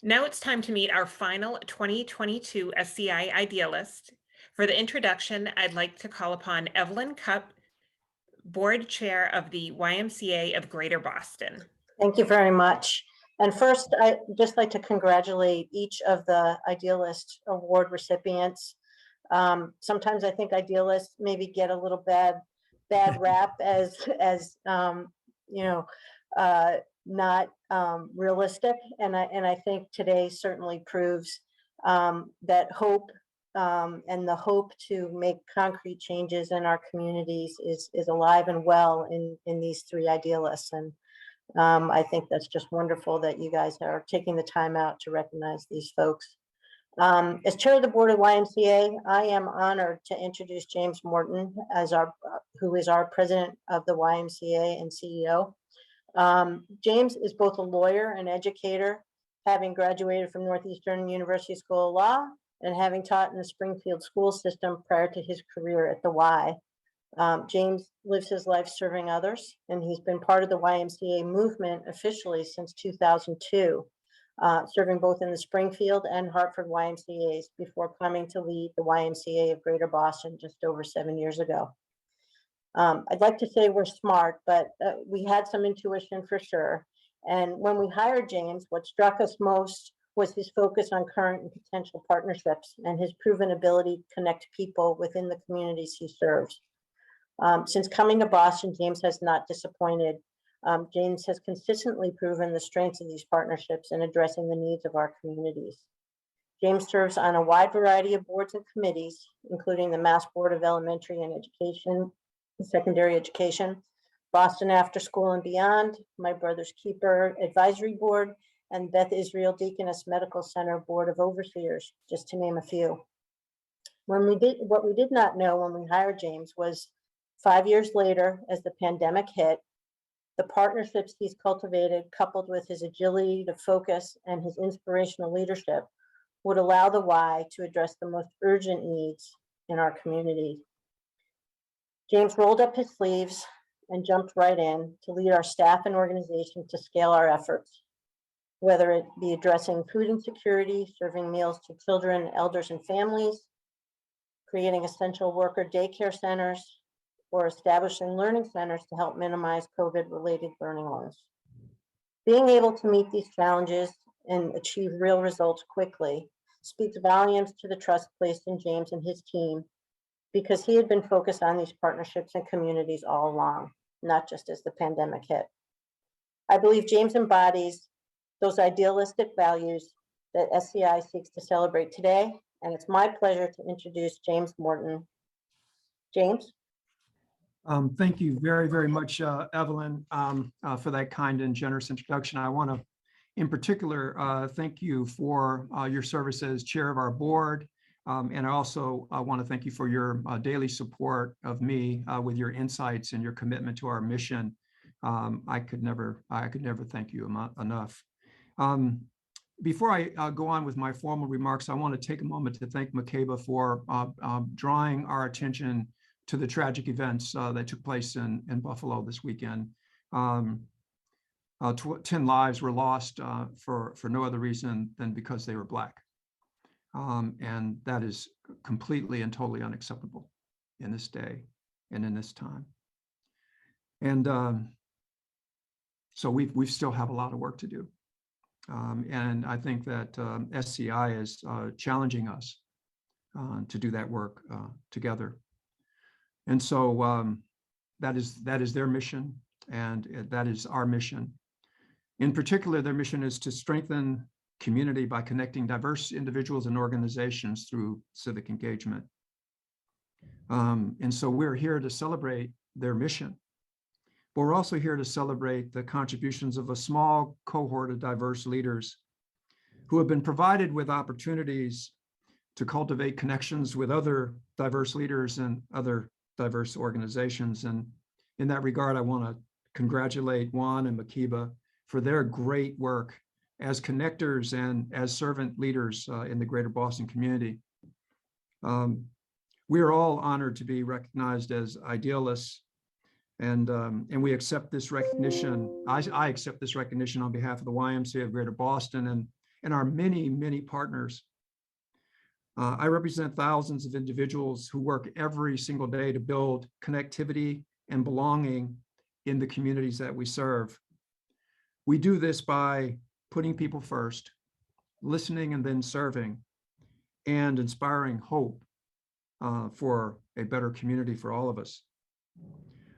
Now it's time to meet our final 2022 SCI Idealist. For the introduction, I'd like to call upon Evelyn Cup, Board Chair of the YMCA of Greater Boston. Thank you very much. And first, I'd just like to congratulate each of the Idealist Award recipients. Sometimes I think idealists maybe get a little bad rap as not realistic, and I think today certainly proves that hope and the hope to make concrete changes in our communities is alive and well in these three idealists. And I think that's just wonderful that you guys are taking the time out to recognize these folks. As chair of the board of YMCA, I am honored to introduce James Morton as who is our president of the YMCA and CEO. James is both a lawyer and educator, having graduated from Northeastern University School of Law and having taught in the Springfield school system prior to his career at the Y. James lives his life serving others, and he's been part of the YMCA movement officially since 2002, serving both in the Springfield and Hartford YMCAs before coming to lead the YMCA of Greater Boston just over 7 years ago. I'd like to say we're smart, but we had some intuition for sure. And when we hired James, what struck us most was his focus on current and potential partnerships and his proven ability to connect people within the communities he serves. Since coming to Boston, James has not disappointed. James has consistently proven the strengths of these partnerships in addressing the needs of our communities. James serves on a wide variety of boards and committees, including the Mass Board of Elementary and Secondary Education, Boston After School and Beyond, My Brother's Keeper Advisory Board, and Beth Israel Deaconess Medical Center Board of Overseers, just to name a few. What we did not know when we hired James was 5 years later, as the pandemic hit, the partnerships he's cultivated, coupled with his agility to focus and his inspirational leadership, would allow the Y to address the most urgent needs in our community. James rolled up his sleeves and jumped right in to lead our staff and organization to scale our efforts, whether it be addressing food insecurity, serving meals to children, elders, and families, creating essential worker daycare centers, or establishing learning centers to help minimize COVID-related learning loss. Being able to meet these challenges and achieve real results quickly speaks volumes to the trust placed in James and his team, because he had been focused on these partnerships and communities all along, not just as the pandemic hit. I believe James embodies those idealistic values that SCI seeks to celebrate today, and it's my pleasure to introduce James Morton. James? Thank you very, very much, Evelyn, for that kind and generous introduction. I want to, in particular, thank you for your service as chair of our board. And I also want to thank you for your daily support of me with your insights and your commitment to our mission. I could never thank you enough. Before I go on with my formal remarks, I want to take a moment to thank Makeba for drawing our attention to the tragic events that took place in Buffalo this weekend. 10 lives were lost for no other reason than because they were Black. And that is completely and totally unacceptable in this day and in this time. And so we still have a lot of work to do. And I think that SCI is challenging us to do that work together. And so that is their mission, and that is our mission. In particular, their mission is to strengthen community by connecting diverse individuals and organizations through civic engagement. And so we're here to celebrate their mission, but we're also here to celebrate the contributions of a small cohort of diverse leaders who have been provided with opportunities to cultivate connections with other diverse leaders and other diverse organizations. And in that regard, I want to congratulate Juan and Makeba for their great work as connectors and as servant leaders in the Greater Boston community. We are all honored to be recognized as idealists, and we accept this recognition. I accept this recognition on behalf of the YMCA of Greater Boston and our many, many partners. I represent thousands of individuals who work every single day to build connectivity and belonging in the communities that we serve. We do this by putting people first, listening and then serving, and inspiring hope for a better community for all of us.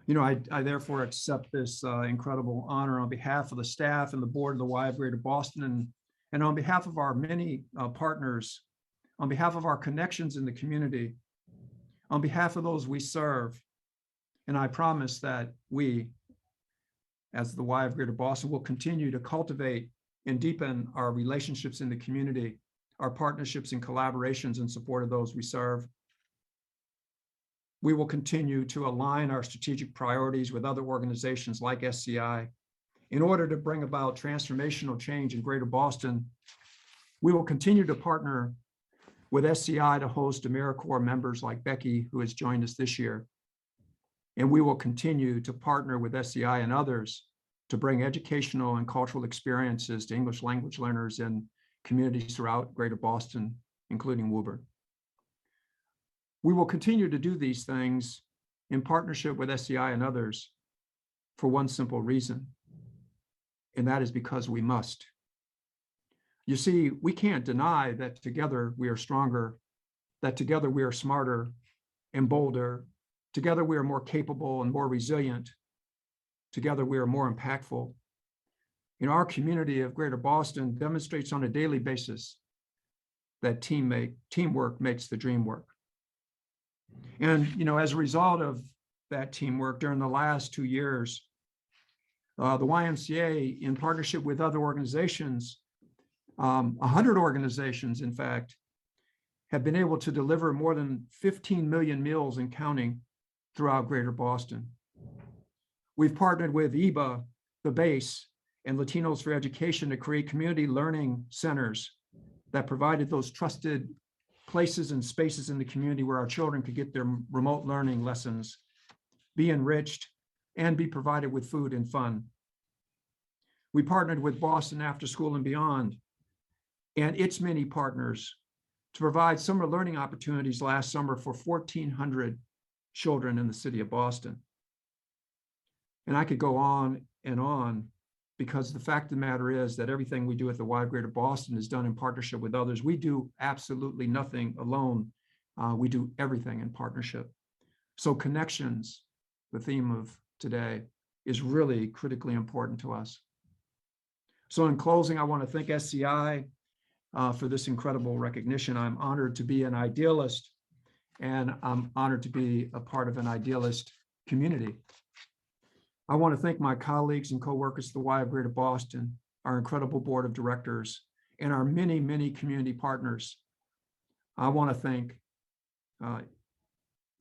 You know, I therefore accept this incredible honor on behalf of the staff and the board of the Y of Greater Boston, and on behalf of our many partners, on behalf of our connections in the community, on behalf of those we serve. And I promise that we, as the Y of Greater Boston, will continue to cultivate and deepen our relationships in the community, our partnerships and collaborations in support of those we serve. We will continue to align our strategic priorities with other organizations like SCI in order to bring about transformational change in Greater Boston. We will continue to partner with SCI to host AmeriCorps members like Becky, who has joined us this year. And we will continue to partner with SCI and others to bring educational and cultural experiences to English language learners in communities throughout Greater Boston, including Woburn. We will continue to do these things in partnership with SCI and others for one simple reason, and that is because we must. You see, we can't deny that together we are stronger, that together we are smarter and bolder, together we are more capable and more resilient, together we are more impactful. In our community of Greater Boston demonstrates on a daily basis that teamwork makes the dream work. And, you know, as a result of that teamwork during the last 2 years, the YMCA, in partnership with other organizations, 100 organizations, in fact, have been able to deliver more than 15 million meals and counting throughout Greater Boston. We've partnered with EBA, the base, and Latinos for Education to create community learning centers that provided those trusted places and spaces in the community where our children could get their remote learning lessons, be enriched, and be provided with food and fun. We partnered with Boston After School and Beyond and its many partners to provide summer learning opportunities last summer for 1,400 children in the city of Boston. And I could go on, because the fact of the matter is that everything we do at the Y of Greater Boston is done in partnership with others. We do absolutely nothing alone. We do everything in partnership. So connections, the theme of today, is really critically important to us. So in closing, I want to thank SCI for this incredible recognition. I'm honored to be an idealist, and I'm honored to be a part of an idealist community. I want to thank my colleagues and coworkers at the Y of Greater Boston, our incredible board of directors, and our many, many community partners. I want to thank,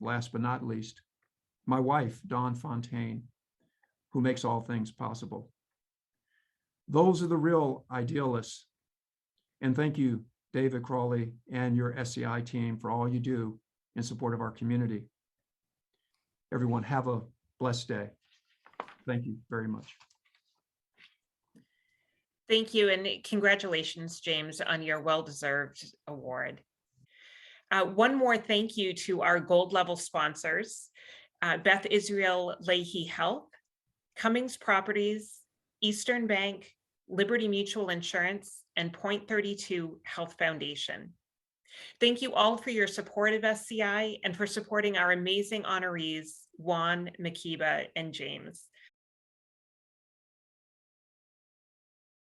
last but not least, my wife, Dawn Fontaine, who makes all things possible. Those are the real idealists. And thank you, David Crawley and your SCI team, for all you do in support of our community. Everyone, have a blessed day. Thank you very much. Thank you, and congratulations, James, on your well-deserved award. One more thank you to our gold level sponsors, Beth Israel Leahy Health, Cummings Properties, Eastern Bank, Liberty Mutual Insurance, and Point 32 Health Foundation. Thank you all for your support of SCI and for supporting our amazing honorees, Juan, Makiba, and James.